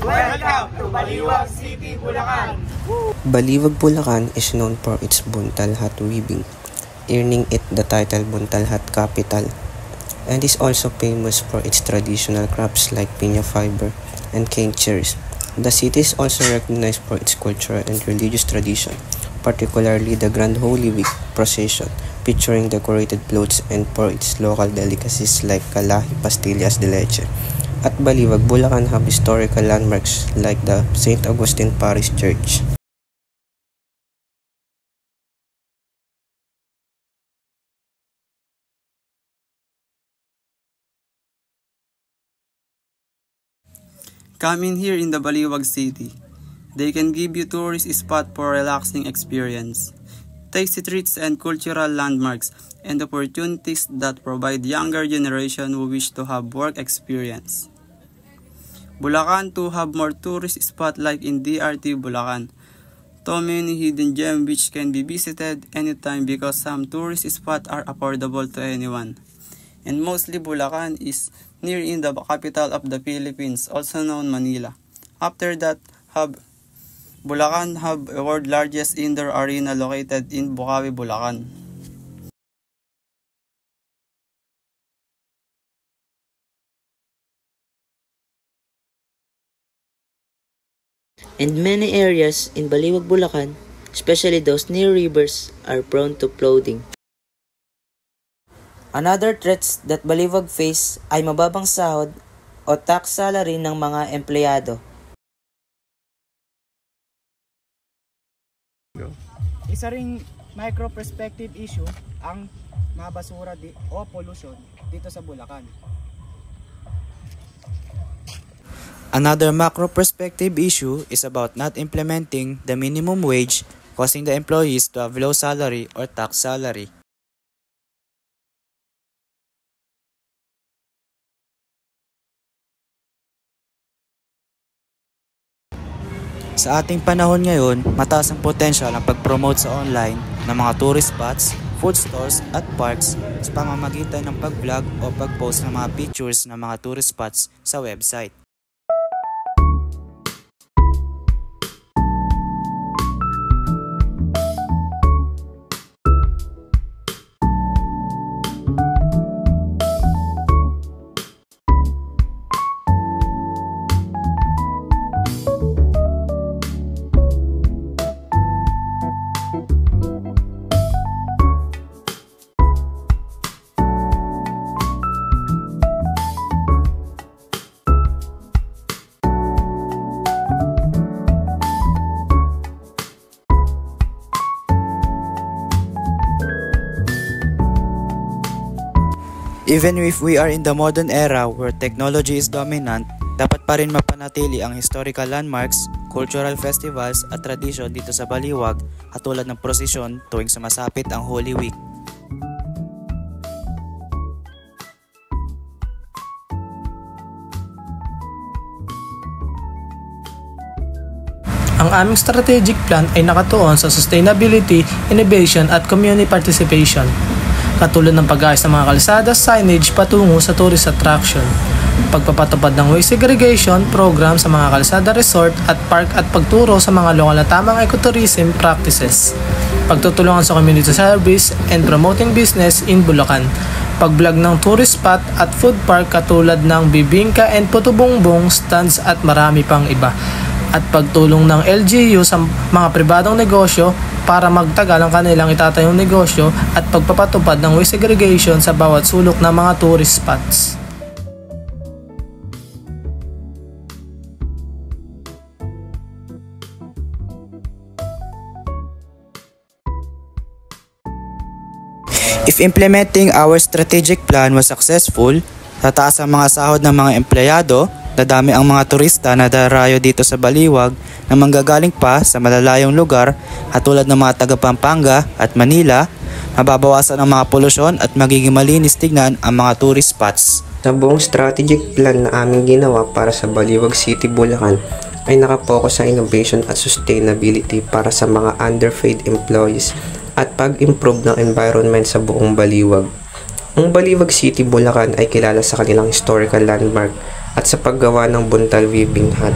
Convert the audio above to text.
Welcome to Baliwag City, Bulacan! Baliwag, Bulacan is known for its buntal hat weaving, earning it the title Buntal Hat Capital, and is also famous for its traditional crafts like piña fiber and cane chairs. The city is also recognized for its cultural and religious tradition, particularly the Grand Holy Week procession, featuring decorated floats, and for its local delicacies like Kalahi Pastillas de Leche. At Baliwag, Bulacan have historical landmarks like the St. Augustine Parish Church. Coming here in the Baliwag City, they can give you tourist spot for relaxing experience, tasty treats and cultural landmarks, and opportunities that provide younger generation who wish to have work experience. Bulacan to have more tourist spot like in DRT Bulacan. So many hidden gems which can be visited anytime because some tourist spots are affordable to anyone. And mostly Bulacan is near in the capital of the Philippines, also known Manila. After that, Bulacan have a world largest indoor arena located in Bukawi, Bulacan. And many areas in Baliwag, Bulacan, especially those near rivers, are prone to flooding. Another threats that Baliwag face ay mababang sahod o tax salary ng mga empleyado. Isa ring micro-perspective issue ang mga basura o pollution dito sa Bulacan. Another macro-perspective issue is about not implementing the minimum wage, causing the employees to have low salary or tax salary. Sa ating panahon ngayon, mataas ang potential ang pag-promote sa online ng mga tourist spots, food stores at parks sa pamamagitan ng pag-vlog o pag-post ng mga pictures ng mga tourist spots sa website. Even if we are in the modern era where technology is dominant, dapat pa rin mapanatili ang historical landmarks, cultural festivals at tradisyon dito sa Baliwag katulad ng prosesyon tuwing sumasapit ang Holy Week. Ang aming strategic plan ay nakatuon sa sustainability, innovation at community participation, katulad ng pag-aayos ng mga kalsada, signage patungo sa tourist attraction, pagpapatupad ng waste segregation program sa mga kalsada resort at park at pagturo sa mga lokal na tamang ecotourism practices, pagtutulungan sa community service and promoting business in Bulacan, pag-vlog ng tourist spot at food park katulad ng Bibingka and Putubongbong stands at marami pang iba, at pagtulong ng LGU sa mga pribadong negosyo para magtagal ang kanilang itatayong negosyo at pagpapatupad ng waste segregation sa bawat sulok ng mga tourist spots. If implementing our strategic plan was successful, tataas ang mga sahod ng mga empleyado, dadami ang mga turista na darayo dito sa Baliwag na manggagaling pa sa malalayong lugar katulad ng mga taga Pampanga at Manila, mababawasan ang mga polusyon at magiging malinis tignan ang mga tourist spots. Sa buong strategic plan na aming ginawa para sa Baliwag City, Bulacan ay nakapokus sa innovation at sustainability para sa mga underpaid employees at pag-improve ng environment sa buong Baliwag. Ang Baliwag City, Bulacan ay kilala sa kanilang historical landmark at sa paggawa ng buntal weaving hat.